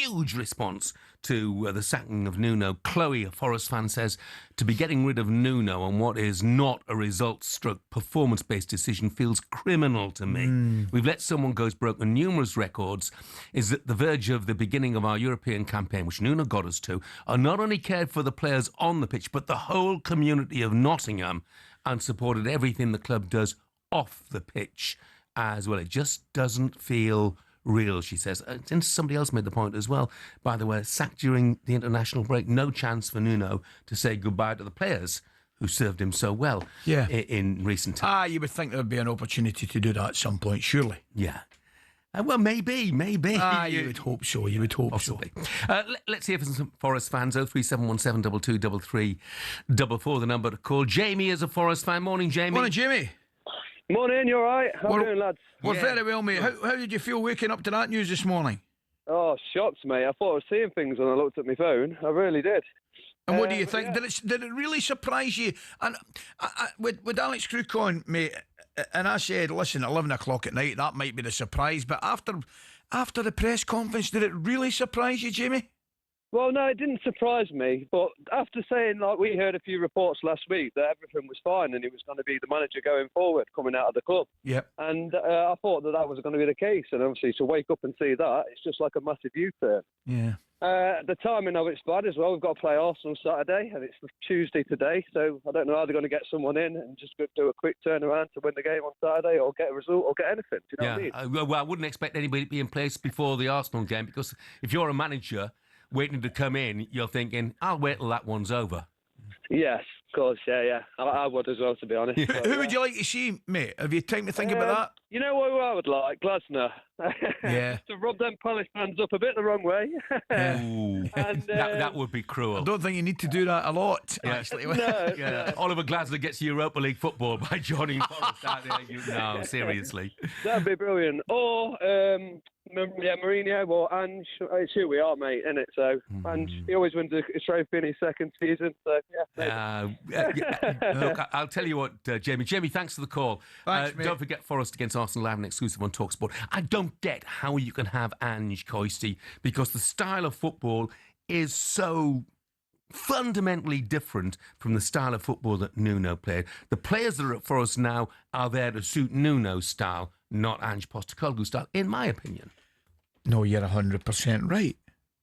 huge response to the sacking of Nuno. Chloe, a Forest fan, says to be getting rid of Nuno on what is not a result-stroke performance-based decision feels criminal to me. We've let someone go who's broken numerous records, is at the verge of the beginning of our European campaign, which Nuno got us to, are not only cared for the players on the pitch, but the whole community of Nottingham, and supported everything the club does off the pitch as well. It just doesn't feel real, she says. And somebody else made the point as well, by the way, sacked during the international break. No chance for Nuno to say goodbye to the players who served him so well in recent times. You would think there would be an opportunity to do that at some point, surely. Yeah. Well, maybe. You would hope so. You would hope Possibly. Let's hear from some Forest fans. 03717 223344, the number to call. Jamie is a Forest fan. Morning, Jamie. Morning, Jamie. Morning, you all right? How are you doing, lads? We're very well, mate. How did you feel waking up to that news this morning? Oh, shocked, mate. I thought I was seeing things when I looked at my phone. I really did. And what do you think? Yeah. Did it really surprise you? And with Alex Crook on, mate, and I said, listen, at 11 o'clock at night, that might be the surprise. But after the press conference, did it really surprise you, Jamie? Well, no, it didn't surprise me. But after saying, like, we heard a few reports last week that everything was fine and he was going to be the manager going forward, coming out of the club. Yep. And I thought that was going to be the case. And obviously, to wake up and see that, it's just like a massive U-turn. Yeah. The timing of it's bad as well. We've got to play Arsenal Saturday, and it's Tuesday today. So I don't know how they're going to get someone in and just do a quick turnaround to win the game on Saturday, or get a result, or get anything. Do you know what I mean? Well, I wouldn't expect anybody to be in place before the Arsenal game, because if you're a manager waiting to come in, you're thinking, I'll wait till that one's over. Yes, of course, yeah. I would as well, to be honest. Who would you like to see, mate? Have you time to think about that? You know what I would like? Glasner. Yeah. To rub them Palace fans up a bit the wrong way. Ooh. And, that would be cruel. I don't think you need to do that a lot, actually. No. Oliver Glasner gets Europa League football by joining Forest. No, seriously. That'd be brilliant. Or, Mourinho or Ange. It's who we are, mate, isn't it? So, Ange, he always wins a trophy in his second season. So, Look, I'll tell you what, Jamie. Jamie, thanks for the call. Thanks, mate. Don't forget Forest against Arsenal live and exclusive on talkSPORT. I don't get how you can have Ange Postecoglou, because the style of football is so fundamentally different from the style of football that Nuno played. The players that are at Forest now are there to suit Nuno's style, not Ange Postecoglou's style, in my opinion. No, you're 100% right.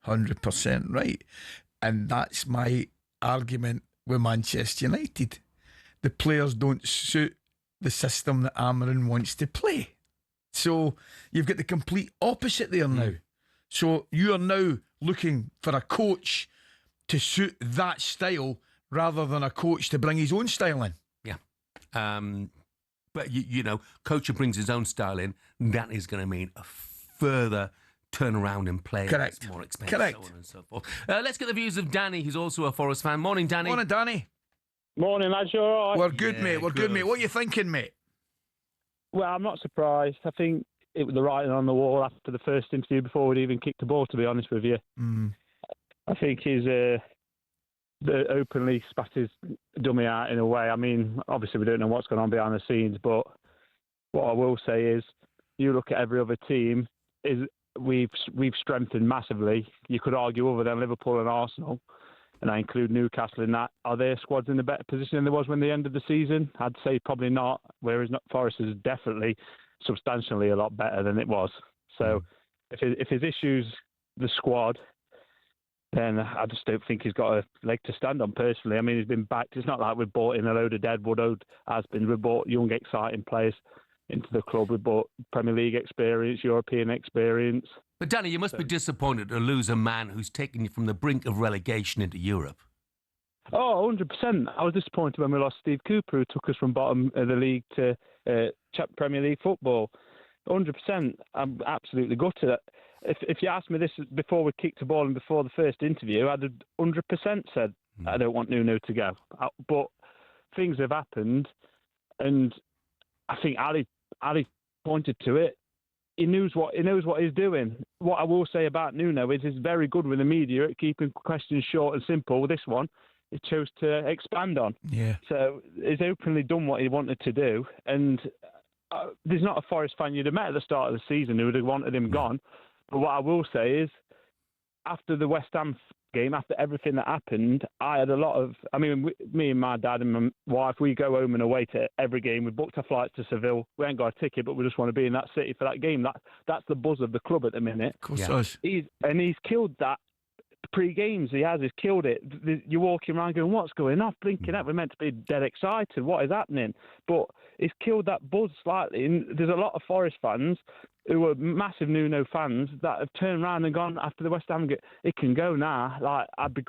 100% right. And that's my argument with Manchester United. The players don't suit the system that Amarin wants to play. So you've got the complete opposite there now. So you are now looking for a coach to suit that style rather than a coach to bring his own style in. Yeah. But, you know, coach who brings his own style in, that is going to mean a further turnaround in play. Correct. It's more expensive. Correct. So on and so forth. Let's get the views of Danny, who's also a Forest fan. Morning, Danny. Morning, Danny. Morning, lads. You all right? We're good, mate. We're good, mate. What are you thinking, mate? Well, I'm not surprised. I think it was the writing on the wall after the first interview before we'd even kicked the ball, to be honest with you. I think he's openly spat his dummy out in a way. I mean, obviously we don't know what's going on behind the scenes, but what I will say is, you look at every other team, we've strengthened massively. You could argue other than Liverpool and Arsenal, and I include Newcastle in that. Are their squads in a better position than there was when they ended the season? I'd say probably not, whereas Forest is definitely substantially a lot better than it was. So if his issues, the squad, then I just don't think he's got a leg to stand on personally. I mean, he's been backed. It's not like we've bought in a load of deadwood. We've bought young, exciting players into the club. We've bought Premier League experience, European experience. But Danny, you must be disappointed to lose a man who's taken you from the brink of relegation into Europe. Oh, 100%. I was disappointed when we lost Steve Cooper, who took us from bottom of the league to Premier League football. 100%. I'm absolutely gutted. If you asked me this before we kicked the ball and before the first interview, I'd have 100% said I don't want Nuno to go. But things have happened, and I think Ali pointed to it. He knows what he's doing. What I will say about Nuno is he's very good with the media at keeping questions short and simple. With this one, he chose to expand on. Yeah. So he's openly done what he wanted to do, and there's not a Forest fan you'd have met at the start of the season who would have wanted him gone. But what I will say is, after the West Ham game, after everything that happened, I had a lot of... I mean, me and my dad and my wife, we go home and away to every game. We booked our flights to Seville. We ain't got a ticket, but we just want to be in that city for that game. That's the buzz of the club at the minute. Of course it is. He's killed that pre-games. He's killed it. You're walking around going, what's going on? Blinking out. We're meant to be dead excited. What is happening? But he's killed that buzz slightly. And there's a lot of Forest fans who are massive Nuno fans that have turned around and gone after the West Ham game. It can go now. Like I'd be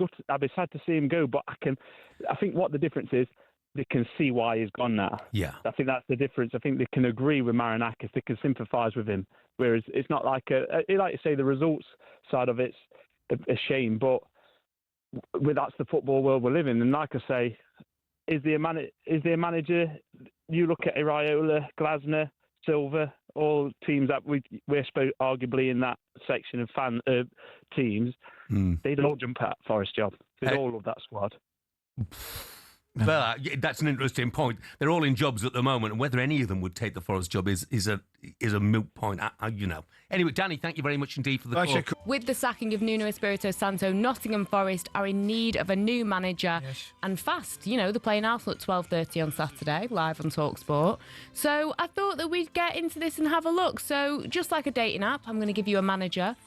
sad to see him go, but I think what the difference is, they can see why he's gone now. Yeah, I think that's the difference. I think they can agree with Marinakis. They can sympathise with him. Whereas it's not like like you say, the results side of it's a shame, but that's the football world we're living in. And like I say, is there a manager? You look at Iraola, Glasner, Silva, all teams that we're arguably in that section of fan teams. They'd all jump at Forest job. They'd all love that squad. Well, that's an interesting point. They're all in jobs at the moment, and whether any of them would take the Forest job is a moot point. Anyway, Danny, thank you very much indeed for the call. With the sacking of Nuno Espírito Santo, Nottingham Forest are in need of a new manager, and fast. They're playing Arsenal at 12:30 on Saturday, live on talkSPORT. So I thought that we'd get into this and have a look. So just like a dating app, I'm going to give you a manager.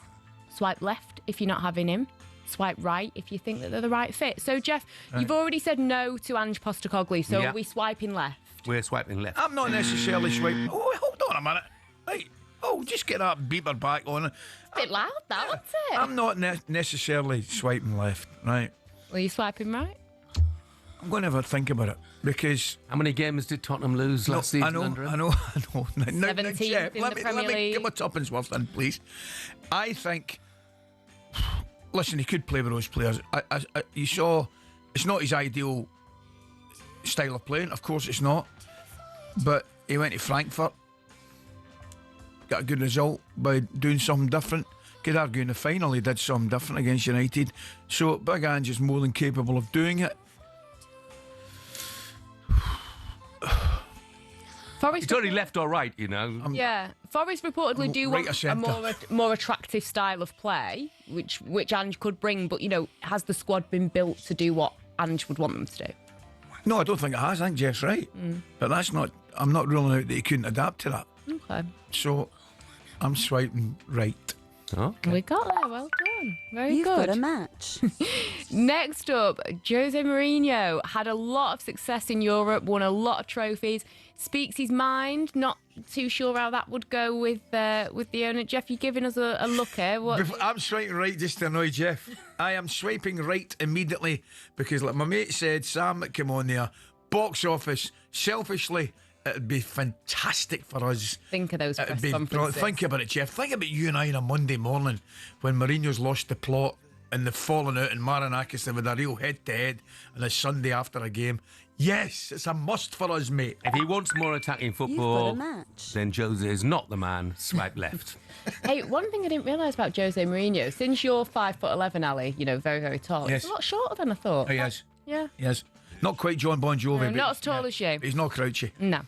Swipe left if you're not having him. Swipe right if you think that they're the right fit. So, Jeff, you've already said no to Ange Postecoglou, so are we swiping left? We're swiping left. I'm not necessarily swiping... Oh, hold on a minute. Right. Oh, just get that beeper back on. A bit loud, that, wasn't it? I'm not necessarily swiping left, right? Are you swiping right? I'm going to have a think about it, because... How many games did Tottenham lose last season under him? I know. 17th in the Premier League. Let me get my tuppence worth in, please. I think... Listen, he could play with those players. You saw, it's not his ideal style of playing. Of course it's not. But he went to Frankfurt, got a good result by doing something different. Could argue in the final he did something different against United. So Big Ange is more than capable of doing it. It's only left or right, Forest reportedly do want a more attractive style of play, which Ange could bring, but, has the squad been built to do what Ange would want them to do? No, I don't think it has. I think Jeff's right. But I'm not ruling out that he couldn't adapt to that. Okay. So I'm swiping right. Okay. We got there. Well done. Very You've good. got a match. Next up, Jose Mourinho had a lot of success in Europe, won a lot of trophies, speaks his mind. Not too sure how that would go with the owner. Jeff, you giving us a look here? I'm swiping right just to annoy Jeff. I am swiping right immediately because, like my mate said, Sam that came on there, box office, selfishly, it'd be fantastic for us. Think of those press conferences. Think about it, Jeff. Think about you and I on a Monday morning when Mourinho's lost the plot and they've fallen out and Marinakis have had a real head-to-head on a Sunday after a game. Yes, it's a must for us, mate. If he wants more attacking football, then Jose is not the man. Swipe left. Hey, one thing I didn't realise about Jose Mourinho, since you're 5'11", Ali, very, very tall, he's a lot shorter than I thought. Oh, he is. Yeah. He is. Not quite John Bon Jovi. No, not as tall as you. He's not crouchy. No.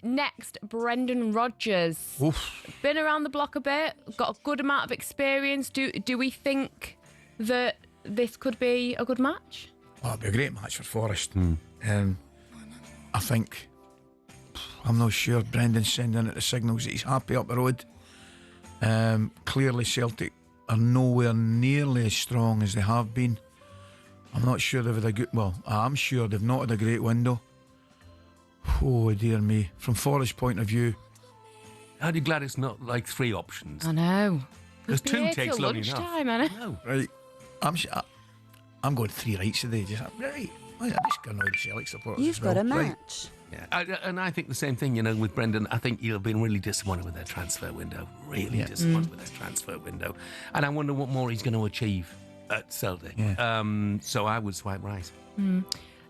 Next, Brendan Rodgers. Oof. Been around the block a bit, got a good amount of experience. Do we think that this could be a good match? Oh, it'd be a great match for Forest. I think, I'm not sure, Brendan's sending out the signals that he's happy up the road. Clearly Celtic are nowhere nearly as strong as they have been. I'm not sure they've had a good... Well, I'm sure they've not had a great window. Oh, dear me. From Forest's point of view... Aren't you glad it's not like 3 options? I know. Because 2 takes long enough. Lunchtime, I know. Right. I'm going 3 rights today. Just right. I'm just going to annoy the Celtic supporters. You've got a match. Right. Yeah. And I think the same thing, with Brendan. I think he'll be really disappointed with their transfer window. Really disappointed with their transfer window. And I wonder what more he's going to achieve at Celtic. Yeah. So I would swipe right.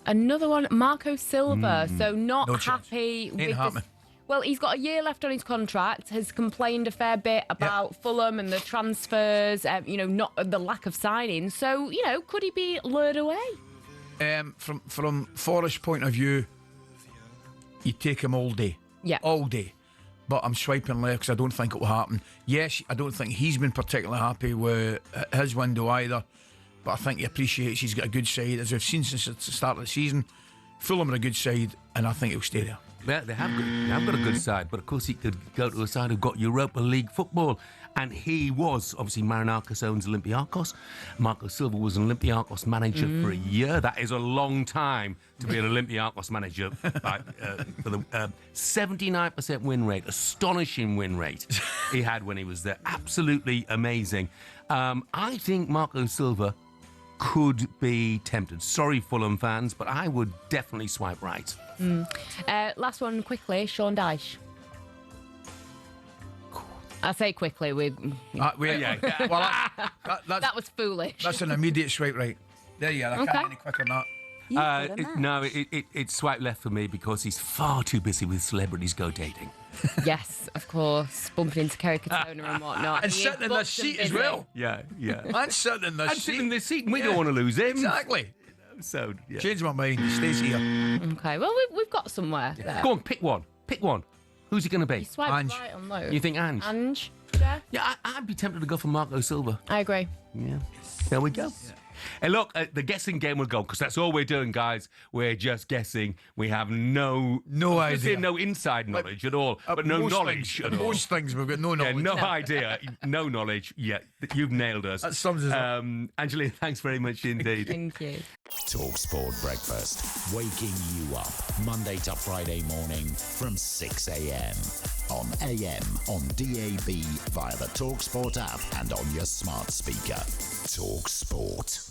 Another one, Marco Silva. So not happy with this. Well, he's got a year left on his contract, has complained a fair bit about Fulham and the transfers, not the lack of signings. So, could he be lured away? From Forest's point of view, you take him all day. Yeah. All day. but I'm swiping left because I don't think it will happen. Yes, I don't think he's been particularly happy with his window either, but I think he appreciates he's got a good side. As we've seen since the start of the season, Fulham are a good side, and I think he'll stay there. Yeah, they have got a good side, but of course he could go to a side who've got Europa League football. And he was, obviously, Marinakis owns Olympiacos. Marco Silva was an Olympiacos manager for a year. That is a long time to be an Olympiacos manager. For the 79% win rate, astonishing win rate he had when he was there. Absolutely amazing. I think Marco Silva could be tempted. Sorry, Fulham fans, but I would definitely swipe right. Last one quickly, Sean Dyche. I say quickly. Well, that was foolish. That's an immediate swipe right. There you are. I can't get any quicker than that. It's swipe left for me because he's far too busy with celebrities go dating. Yes, of course. Bumping into Kerry Katona and whatnot. And sitting in this seat as well. Yeah. And sitting in this seat. Sitting in this seat, and we don't want to lose him. Exactly. So, yeah. Change my mind. He stays here. Okay, well, we've got somewhere there. Go on, pick one. Who's he going to be? You swipe Ange. right on those. You think Ange? Ange? Yeah. Yeah, I'd be tempted to go for Marco Silva. I agree. Yeah. There we go. Yeah. Hey, look, the guessing game will go, because that's all we're doing, guys. We're just guessing. We have no idea. No inside knowledge at all, but no knowledge at all. Most things we've got no knowledge. Yeah, no idea, no knowledge. Yeah, you've nailed us. That sums us up. Angelina, thanks very much indeed. Thank you. talkSPORT Breakfast, waking you up Monday to Friday morning from 6 a.m. on AM, on DAB, via the talkSPORT app and on your smart speaker. talkSPORT.